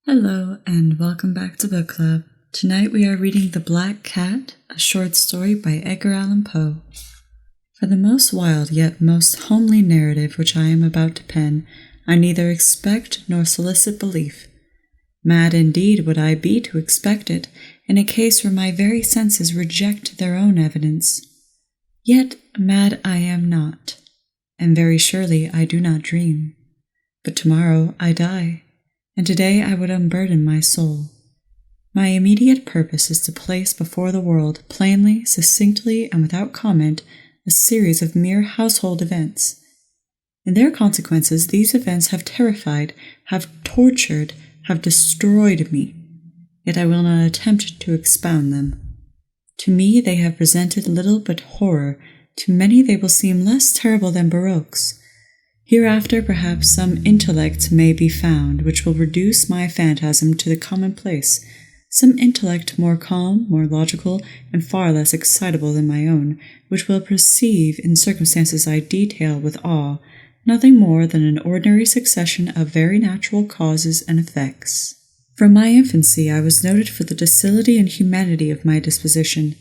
Hello and welcome back to Book Club. Tonight we are reading The Black Cat, a short story by Edgar Allan Poe. For the most wild yet most homely narrative which I am about to pen, I neither expect nor solicit belief. Mad indeed would I be to expect it, in a case where my very senses reject their own evidence. Yet mad I am not, and very surely I do not dream. But tomorrow I die, and today I would unburden my soul. My immediate purpose is to place before the world, plainly, succinctly, and without comment, a series of mere household events. In their consequences, these events have terrified, have tortured, have destroyed me, yet I will not attempt to expound them. To me they have presented little but horror, to many they will seem less terrible than Baroque's. Hereafter perhaps some intellect may be found which will reduce my phantasm to the commonplace, some intellect more calm, more logical, and far less excitable than my own, which will perceive in circumstances I detail with awe nothing more than an ordinary succession of very natural causes and effects. From my infancy I was noted for the docility and humanity of my disposition.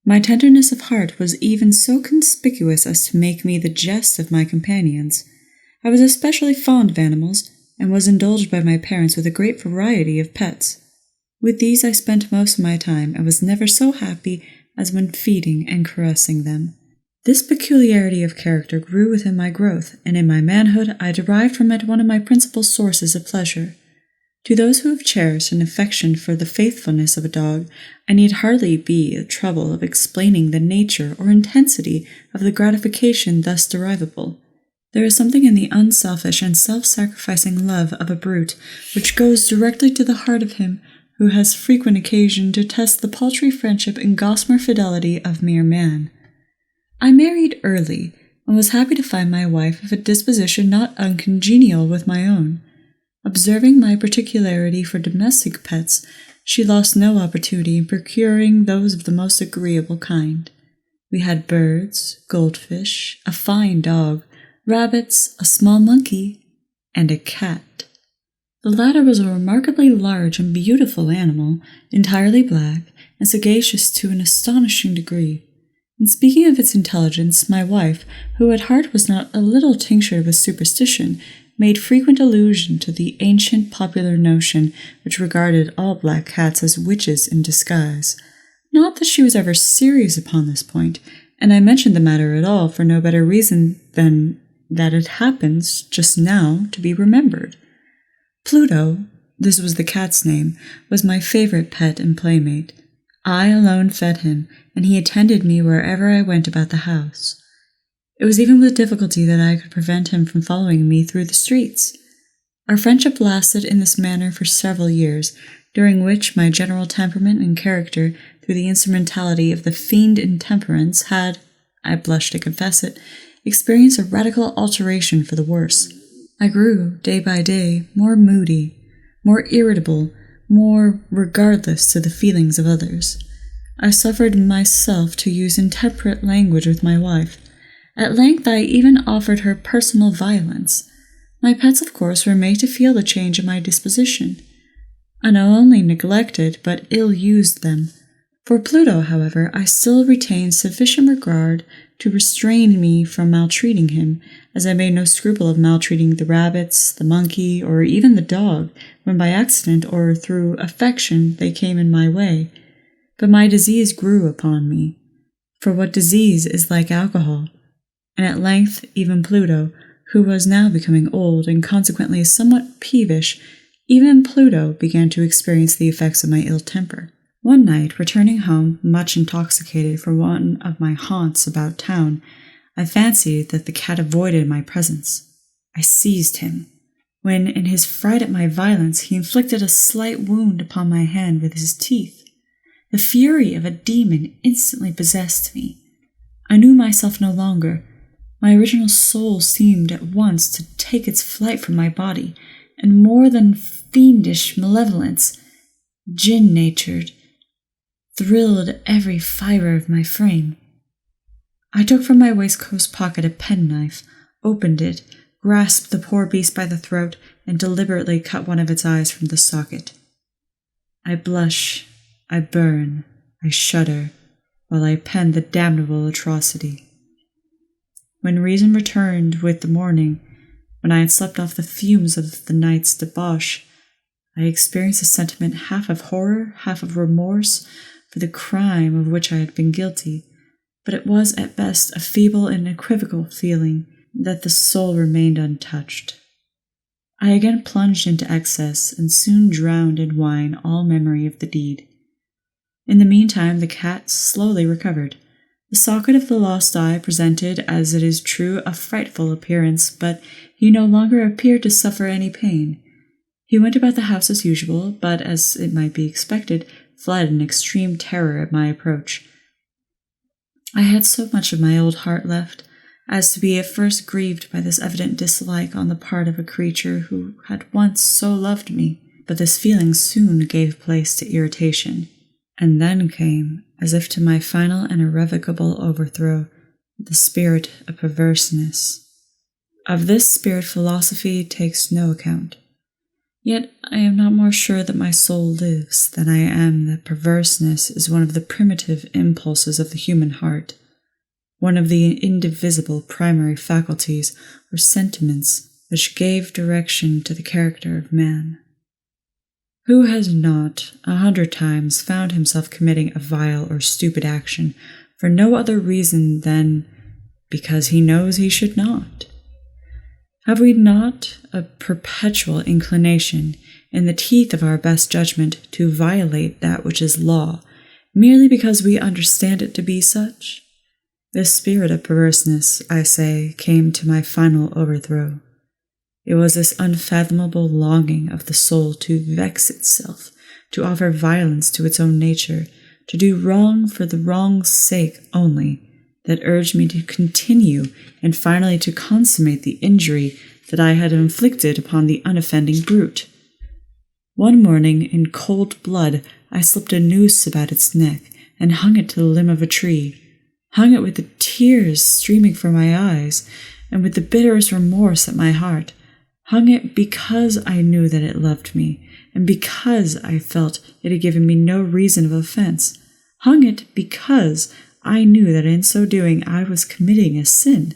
My tenderness of heart was even so conspicuous as to make me the jest of my companions. I was especially fond of animals, and was indulged by my parents with a great variety of pets. With these I spent most of my time, and was never so happy as when feeding and caressing them. This peculiarity of character grew within my growth, and in my manhood I derived from it one of my principal sources of pleasure. To those who have cherished an affection for the faithfulness of a dog, I need hardly be the trouble of explaining the nature or intensity of the gratification thus derivable. There is something in the unselfish and self-sacrificing love of a brute which goes directly to the heart of him who has frequent occasion to test the paltry friendship and gossamer fidelity of mere man. I married early, and was happy to find my wife of a disposition not uncongenial with my own. Observing my particularity for domestic pets, she lost no opportunity in procuring those of the most agreeable kind. We had birds, goldfish, a fine dog, rabbits, a small monkey, and a cat. The latter was a remarkably large and beautiful animal, entirely black, and sagacious to an astonishing degree. In speaking of its intelligence, my wife, who at heart was not a little tinctured with superstition, made frequent allusion to the ancient popular notion which regarded all black cats as witches in disguise. Not that she was ever serious upon this point, and I mentioned the matter at all for no better reason than that it happens, just now, to be remembered. Pluto, this was the cat's name, was my favorite pet and playmate. I alone fed him, and he attended me wherever I went about the house. It was even with difficulty that I could prevent him from following me through the streets. Our friendship lasted in this manner for several years, during which my general temperament and character, through the instrumentality of the fiend intemperance, had, I blush to confess it, experienced a radical alteration for the worse. I grew, day by day, more moody, more irritable, more regardless to the feelings of others. I suffered myself to use intemperate language with my wife. At length I even offered her personal violence. My pets, of course, were made to feel the change in my disposition. I not only neglected, but ill-used them. For Pluto, however, I still retained sufficient regard to restrain me from maltreating him, as I made no scruple of maltreating the rabbits, the monkey, or even the dog, when by accident or through affection they came in my way. But my disease grew upon me. For what disease is like alcohol? And at length even Pluto, who was now becoming old and consequently somewhat peevish, even Pluto began to experience the effects of my ill temper. One night, returning home, much intoxicated from one of my haunts about town, I fancied that the cat avoided my presence. I seized him, when, in his fright at my violence, he inflicted a slight wound upon my hand with his teeth. The fury of a demon instantly possessed me. I knew myself no longer. My original soul seemed at once to take its flight from my body, and more than fiendish malevolence, gin-natured, thrilled every fibre of my frame. I took from my waistcoat pocket a penknife, opened it, grasped the poor beast by the throat, and deliberately cut one of its eyes from the socket. I blush, I burn, I shudder, while I pen the damnable atrocity. When reason returned with the morning, when I had slept off the fumes of the night's debauch, I experienced a sentiment half of horror, half of remorse for the crime of which I had been guilty, but it was at best a feeble and equivocal feeling that the soul remained untouched. I again plunged into excess and soon drowned in wine all memory of the deed. In the meantime, the cat slowly recovered. The socket of the lost eye presented, as it is true, a frightful appearance, but he no longer appeared to suffer any pain. He went about the house as usual, but, as it might be expected, fled in extreme terror at my approach. I had so much of my old heart left as to be at first grieved by this evident dislike on the part of a creature who had once so loved me, but this feeling soon gave place to irritation, and then came, as if to my final and irrevocable overthrow, the spirit of perverseness. Of this spirit philosophy takes no account. Yet I am not more sure that my soul lives than I am that perverseness is one of the primitive impulses of the human heart, one of the indivisible primary faculties or sentiments which gave direction to the character of man. Who has not, 100 times, found himself committing a vile or stupid action for no other reason than because he knows he should not? Have we not a perpetual inclination, in the teeth of our best judgment, to violate that which is law, merely because we understand it to be such? This spirit of perverseness, I say, came to my final overthrow. It was this unfathomable longing of the soul to vex itself, to offer violence to its own nature, to do wrong for the wrong's sake only, that urged me to continue and finally to consummate the injury that I had inflicted upon the unoffending brute. One morning, in cold blood, I slipped a noose about its neck and hung it to the limb of a tree, hung it with the tears streaming from my eyes and with the bitterest remorse at my heart, hung it because I knew that it loved me, and because I felt it had given me no reason of offense, hung it because I knew that in so doing I was committing a sin,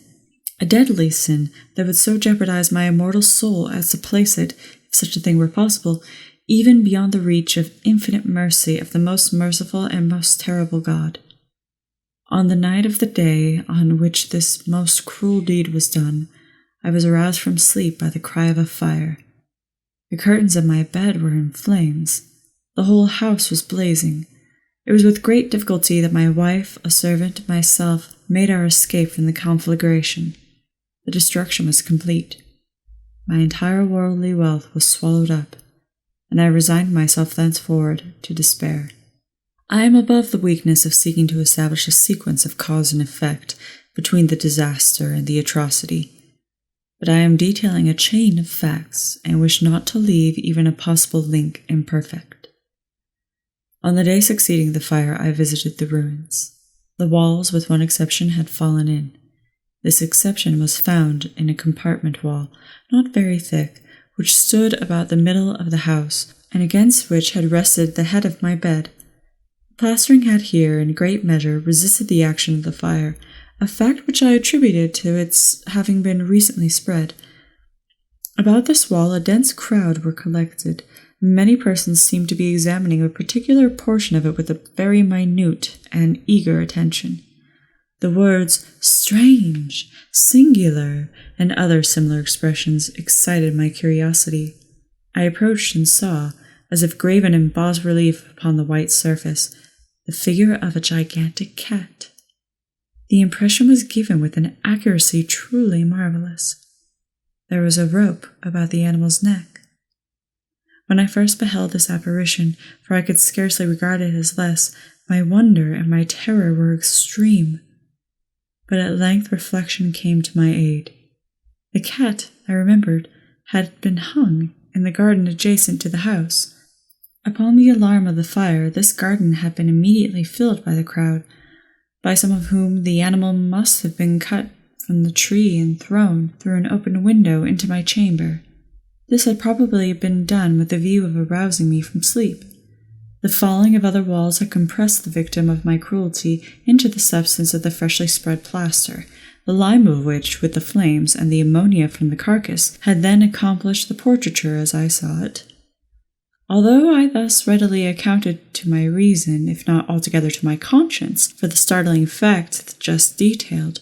a deadly sin that would so jeopardize my immortal soul as to place it, if such a thing were possible, even beyond the reach of infinite mercy of the most merciful and most terrible God. On the night of the day on which this most cruel deed was done, I was aroused from sleep by the cry of a fire. The curtains of my bed were in flames. The whole house was blazing. It was with great difficulty that my wife, a servant, myself, made our escape from the conflagration. The destruction was complete. My entire worldly wealth was swallowed up, and I resigned myself thenceforward to despair. I am above the weakness of seeking to establish a sequence of cause and effect between the disaster and the atrocity, but I am detailing a chain of facts and wish not to leave even a possible link imperfect. On the day succeeding the fire, I visited the ruins. The walls, with one exception, had fallen in. This exception was found in a compartment wall, not very thick, which stood about the middle of the house, and against which had rested the head of my bed. Plastering had here, in great measure, resisted the action of the fire, a fact which I attributed to its having been recently spread. About this wall a dense crowd were collected. Many persons seemed to be examining a particular portion of it with a very minute and eager attention. The words "strange," "singular," and other similar expressions excited my curiosity. I approached and saw, as if graven in bas-relief upon the white surface, the figure of a gigantic cat. The impression was given with an accuracy truly marvelous. There was a rope about the animal's neck. When I first beheld this apparition, for I could scarcely regard it as less, my wonder and my terror were extreme. But at length reflection came to my aid. The cat, I remembered, had been hung in the garden adjacent to the house. Upon the alarm of the fire, this garden had been immediately filled by the crowd, by some of whom the animal must have been cut from the tree and thrown through an open window into my chamber. This had probably been done with the view of arousing me from sleep. The falling of other walls had compressed the victim of my cruelty into the substance of the freshly spread plaster, the lime of which, with the flames and the ammonia from the carcass, had then accomplished the portraiture as I saw it. Although I thus readily accounted to my reason, if not altogether to my conscience, for the startling fact just detailed,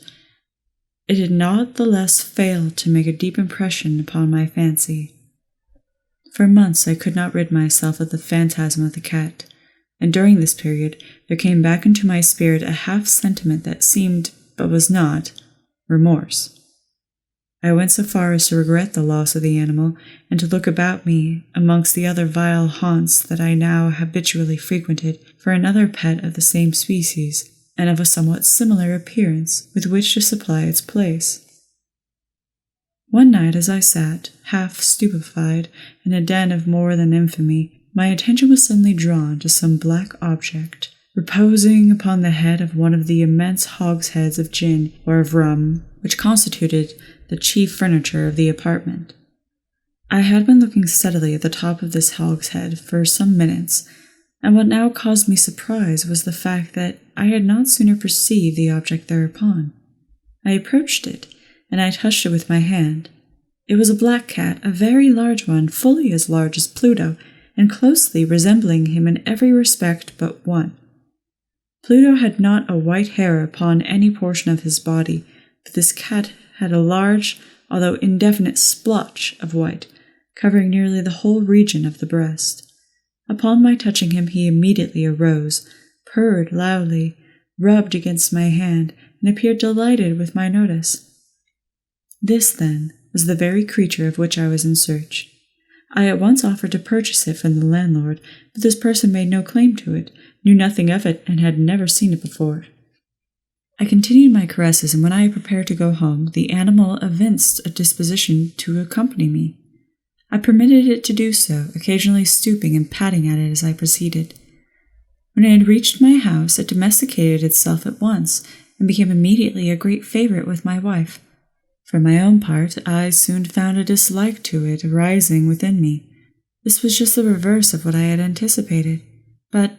it did not the less fail to make a deep impression upon my fancy. For months I could not rid myself of the phantasm of the cat, and during this period there came back into my spirit a half-sentiment that seemed, but was not, remorse. I went so far as to regret the loss of the animal, and to look about me, amongst the other vile haunts that I now habitually frequented, for another pet of the same species, and of a somewhat similar appearance, with which to supply its place. One night as I sat, half stupefied, in a den of more than infamy, my attention was suddenly drawn to some black object, reposing upon the head of one of the immense hogsheads of gin or of rum, which constituted the chief furniture of the apartment. I had been looking steadily at the top of this hogshead for some minutes, and what now caused me surprise was the fact that I had not sooner perceived the object thereupon. I approached it, and I touched it with my hand. It was a black cat, a very large one, fully as large as Pluto, and closely resembling him in every respect but one. Pluto had not a white hair upon any portion of his body, but this cat had a large, although indefinite splotch of white, covering nearly the whole region of the breast. Upon my touching him, he immediately arose, purred loudly, rubbed against my hand, and appeared delighted with my notice. This, then, was the very creature of which I was in search. I at once offered to purchase it from the landlord, but this person made no claim to it, knew nothing of it, and had never seen it before. I continued my caresses, and when I prepared to go home, the animal evinced a disposition to accompany me. I permitted it to do so, occasionally stooping and patting at it as I proceeded. When it had reached my house, it domesticated itself at once, and became immediately a great favorite with my wife. For my own part, I soon found a dislike to it arising within me. This was just the reverse of what I had anticipated, but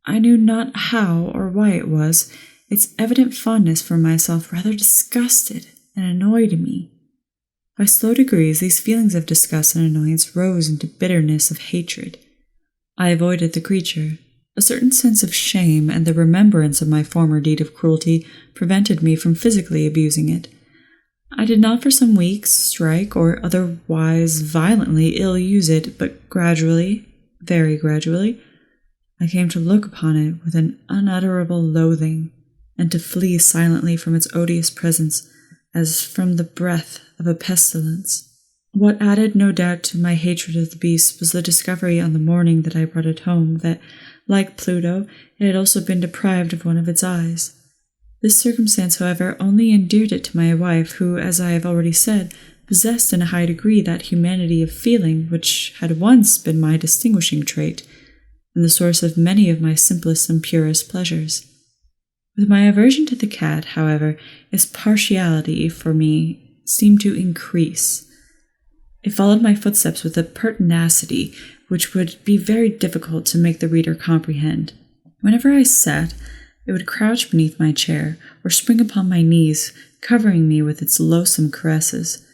I knew not how or why it was. Its evident fondness for myself rather disgusted and annoyed me. By slow degrees, these feelings of disgust and annoyance rose into bitterness of hatred. I avoided the creature. A certain sense of shame and the remembrance of my former deed of cruelty prevented me from physically abusing it. I did not for some weeks strike or otherwise violently ill-use it, but gradually, very gradually, I came to look upon it with an unutterable loathing, and to flee silently from its odious presence as from the breath of a pestilence. What added no doubt to my hatred of the beast was the discovery on the morning that I brought it home that, like Pluto, it had also been deprived of one of its eyes. This circumstance, however, only endeared it to my wife, who, as I have already said, possessed in a high degree that humanity of feeling which had once been my distinguishing trait, and the source of many of my simplest and purest pleasures. With my aversion to the cat, however, its partiality for me seemed to increase. It followed my footsteps with a pertinacity which would be very difficult to make the reader comprehend. Whenever I sat, it would crouch beneath my chair, or spring upon my knees, covering me with its loathsome caresses.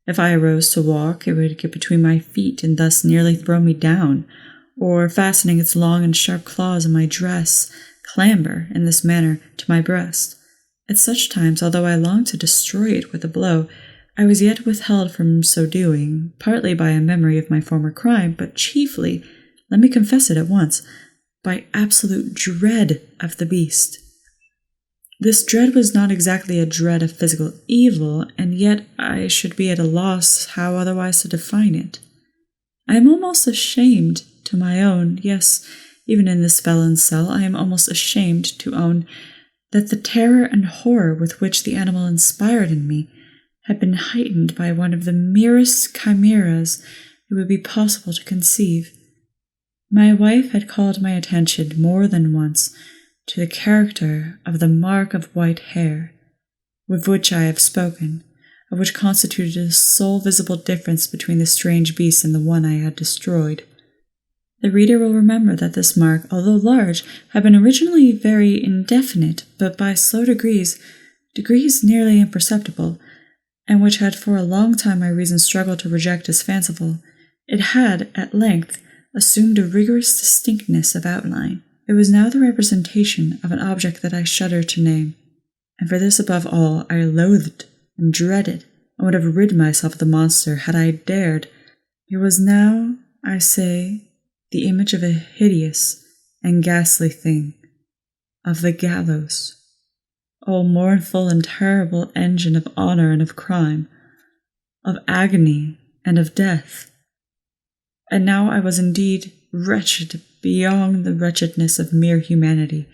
If I arose to walk, it would get between my feet and thus nearly throw me down, or, fastening its long and sharp claws in my dress, clamber, in this manner, to my breast. At such times, although I longed to destroy it with a blow, I was yet withheld from so doing, partly by a memory of my former crime, but chiefly, let me confess it at once, by absolute dread of the beast. This dread was not exactly a dread of physical evil, and yet I should be at a loss how otherwise to define it. I am almost ashamed to my own, yes, even in this felon's cell, I am almost ashamed to own that the terror and horror with which the animal inspired in me had been heightened by one of the merest chimeras it would be possible to conceive. My wife had called my attention more than once to the character of the mark of white hair. with which I have spoken, of which constituted the sole visible difference between the strange beast and the one I had destroyed. The reader will remember that this mark, although large, had been originally very indefinite, but by slow degrees nearly imperceptible, and which had for a long time my reason struggled to reject as fanciful. It had, at length, assumed a rigorous distinctness of outline. It was now the representation of an object that I shudder to name, and for this above all I loathed and dreaded, and would have rid myself of the monster had I dared. It was now, I say, the image of a hideous and ghastly thing, of the gallows. O mournful and terrible engine of honor and of crime, of agony and of death! And now I was indeed wretched beyond the wretchedness of mere humanity,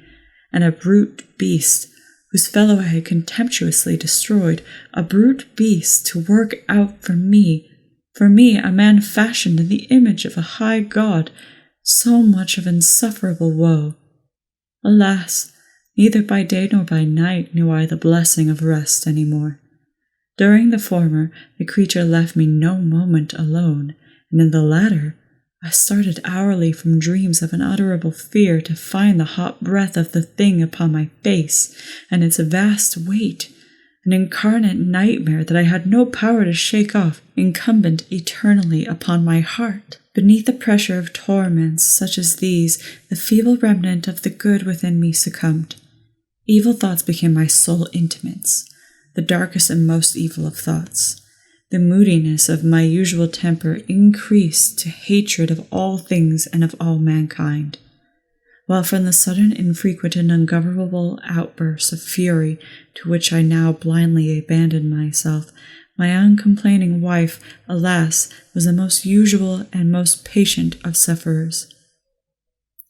and a brute beast whose fellow I had contemptuously destroyed, a brute beast to work out for me, a man fashioned in the image of a high God, so much of insufferable woe. Alas, neither by day nor by night knew I the blessing of rest any more. During the former, the creature left me no moment alone, and in the latter, I started hourly from dreams of unutterable fear to find the hot breath of the thing upon my face, and its vast weight, an incarnate nightmare that I had no power to shake off, incumbent eternally upon my heart. Beneath the pressure of torments such as these, the feeble remnant of the good within me succumbed. Evil thoughts became my sole intimates, the darkest and most evil of thoughts. The moodiness of my usual temper increased to hatred of all things and of all mankind, while from the sudden, infrequent, and ungovernable outbursts of fury to which I now blindly abandoned myself, my uncomplaining wife, alas, was the most usual and most patient of sufferers.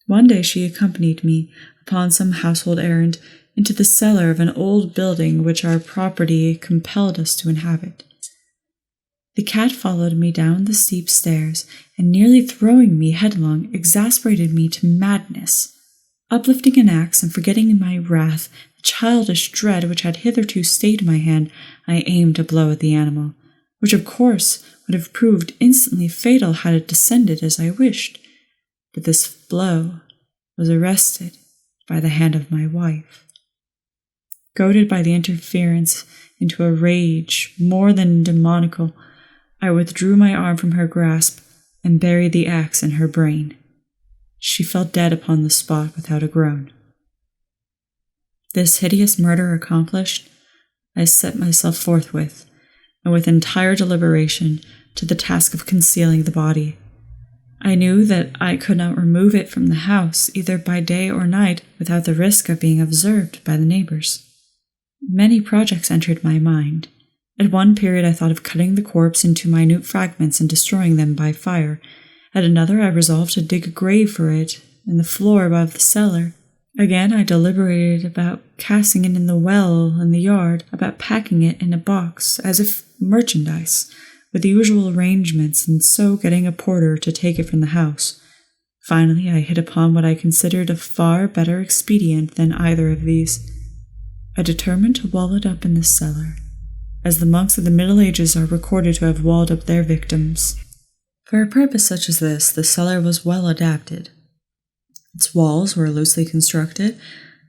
One day she accompanied me, upon some household errand, into the cellar of an old building which our property compelled us to inhabit. The cat followed me down the steep stairs, and nearly throwing me headlong, exasperated me to madness. Uplifting an axe and forgetting in my wrath the childish dread which had hitherto stayed my hand, I aimed a blow at the animal, which of course would have proved instantly fatal had it descended as I wished. But this blow was arrested by the hand of my wife. Goaded by the interference into a rage more than demoniacal, I withdrew my arm from her grasp and buried the axe in her brain. She fell dead upon the spot without a groan. This hideous murder accomplished, I set myself forthwith, and with entire deliberation, to the task of concealing the body. I knew that I could not remove it from the house, either by day or night, without the risk of being observed by the neighbors. Many projects entered my mind. At one period I thought of cutting the corpse into minute fragments and destroying them by fire. At another I resolved to dig a grave for it in the floor above the cellar. Again I deliberated about casting it in the well in the yard, about packing it in a box, as if merchandise, with the usual arrangements, and so getting a porter to take it from the house. Finally I hit upon what I considered a far better expedient than either of these. I determined to wall it up in the cellar, as the monks of the Middle Ages are recorded to have walled up their victims. For a purpose such as this, the cellar was well adapted. Its walls were loosely constructed,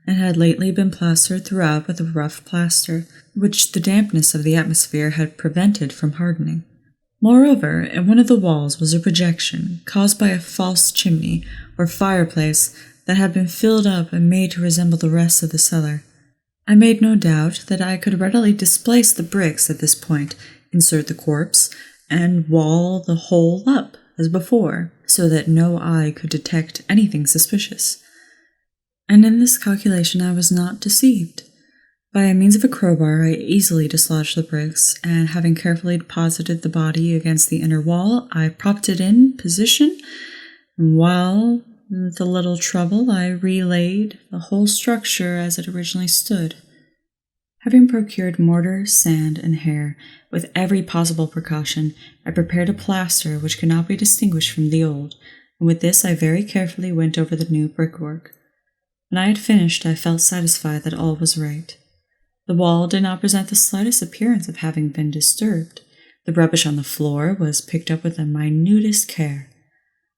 and had lately been plastered throughout with a rough plaster, which the dampness of the atmosphere had prevented from hardening. Moreover, in one of the walls was a projection, caused by a false chimney, or fireplace, that had been filled up and made to resemble the rest of the cellar. I made no doubt that I could readily displace the bricks at this point, insert the corpse, and wall the whole up, as before, so that no eye could detect anything suspicious. And in this calculation I was not deceived. By means of a crowbar I easily dislodged the bricks, and having carefully deposited the body against the inner wall, I propped it in position, and while with a little trouble, I relaid the whole structure as it originally stood. Having procured mortar, sand, and hair, with every possible precaution, I prepared a plaster which could not be distinguished from the old, and with this I very carefully went over the new brickwork. When I had finished, I felt satisfied that all was right. The wall did not present the slightest appearance of having been disturbed. The rubbish on the floor was picked up with the minutest care.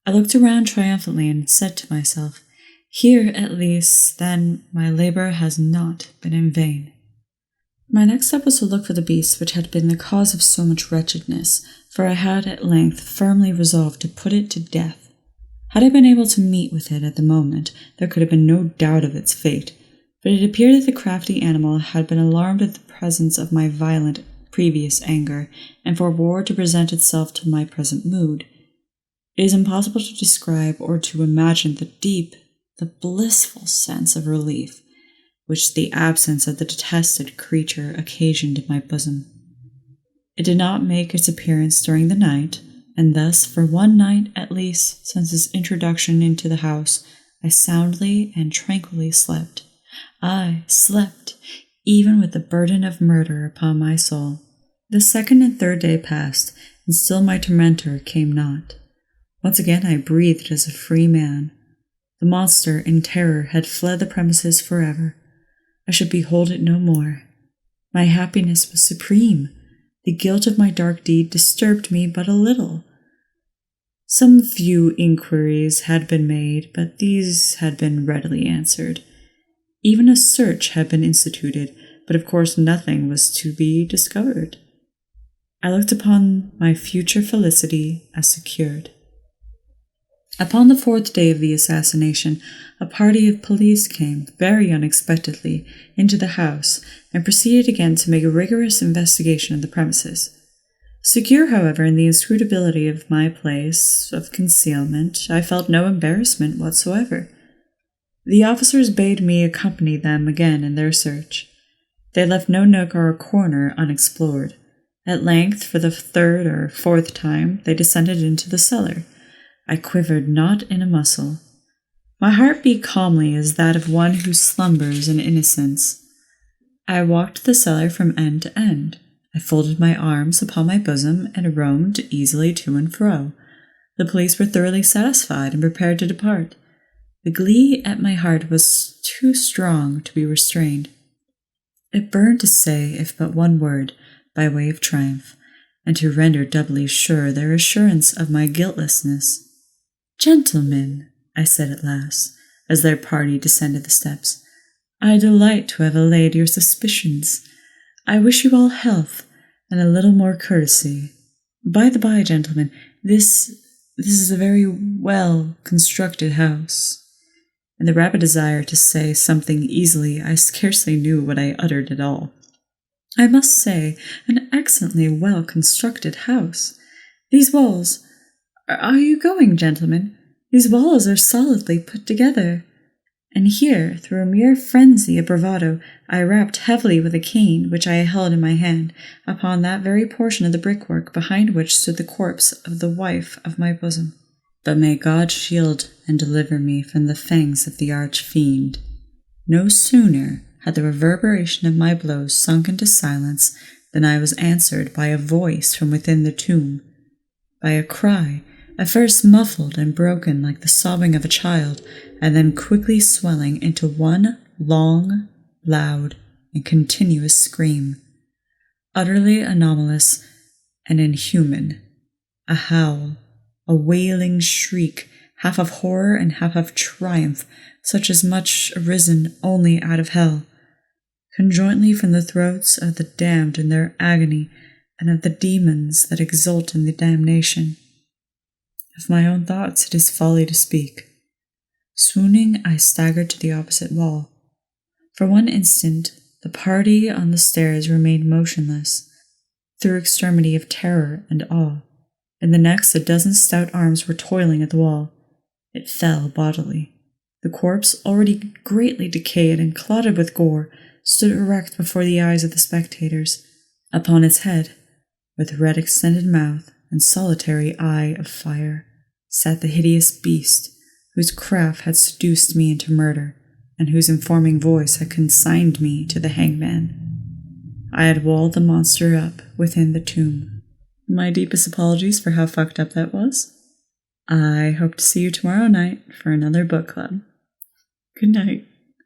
I looked around triumphantly and said to myself, "Here, at least, then, my labor has not been in vain." My next step was to look for the beast which had been the cause of so much wretchedness, for I had at length firmly resolved to put it to death. Had I been able to meet with it at the moment, there could have been no doubt of its fate, but it appeared that the crafty animal had been alarmed at the presence of my violent previous anger, and forbore to present itself to my present mood. It is impossible to describe or to imagine the blissful sense of relief which the absence of the detested creature occasioned in my bosom. It did not make its appearance during the night, and thus, for one night at least since its introduction into the house, I soundly and tranquilly slept. I slept, even with the burden of murder upon my soul. The second and third day passed, and still my tormentor came not. Once again I breathed as a free man. The monster, in terror, had fled the premises forever. I should behold it no more. My happiness was supreme. The guilt of my dark deed disturbed me but a little. Some few inquiries had been made, but these had been readily answered. Even a search had been instituted, but of course nothing was to be discovered. I looked upon my future felicity as secured. Upon the fourth day of the assassination, a party of police came, very unexpectedly, into the house, and proceeded again to make a rigorous investigation of the premises. Secure, however, in the inscrutability of my place of concealment, I felt no embarrassment whatsoever. The officers bade me accompany them again in their search. They left no nook or corner unexplored. At length, for the third or fourth time, they descended into the cellar. I quivered not in a muscle. My heart beat calmly as that of one who slumbers in innocence. I walked the cellar from end to end. I folded my arms upon my bosom and roamed easily to and fro. The police were thoroughly satisfied and prepared to depart. The glee at my heart was too strong to be restrained. It burned to say, if but one word, by way of triumph, and to render doubly sure their assurance of my guiltlessness. "Gentlemen," I said at last, as their party descended the steps, "I delight to have allayed your suspicions. I wish you all health and a little more courtesy. By the by, gentlemen, this is a very well-constructed house." In the rapid desire to say something easily, I scarcely knew what I uttered at all. "I must say, an excellently well-constructed house. These walls— Are you going, gentlemen? These walls are solidly put together." And here, through a mere frenzy of bravado, I rapped heavily with a cane which I held in my hand upon that very portion of the brickwork behind which stood the corpse of the wife of my bosom. But may God shield and deliver me from the fangs of the arch-fiend. No sooner had the reverberation of my blows sunk into silence than I was answered by a voice from within the tomb, by a cry, at first muffled and broken like the sobbing of a child, and then quickly swelling into one long, loud, and continuous scream, utterly anomalous and inhuman, a howl, a wailing shriek, half of horror and half of triumph, such as much arisen only out of hell, conjointly from the throats of the damned in their agony, and of the demons that exult in the damnation. Of my own thoughts it is folly to speak. Swooning, I staggered to the opposite wall. For one instant, the party on the stairs remained motionless, through extremity of terror and awe. In the next, a dozen stout arms were toiling at the wall. It fell bodily. The corpse, already greatly decayed and clotted with gore, stood erect before the eyes of the spectators. Upon its head, with red extended mouth and solitary eye of fire, sat the hideous beast whose craft had seduced me into murder, and whose informing voice had consigned me to the hangman. I had walled the monster up within the tomb. My deepest apologies for how fucked up that was. I hope to see you tomorrow night for another book club. Good night.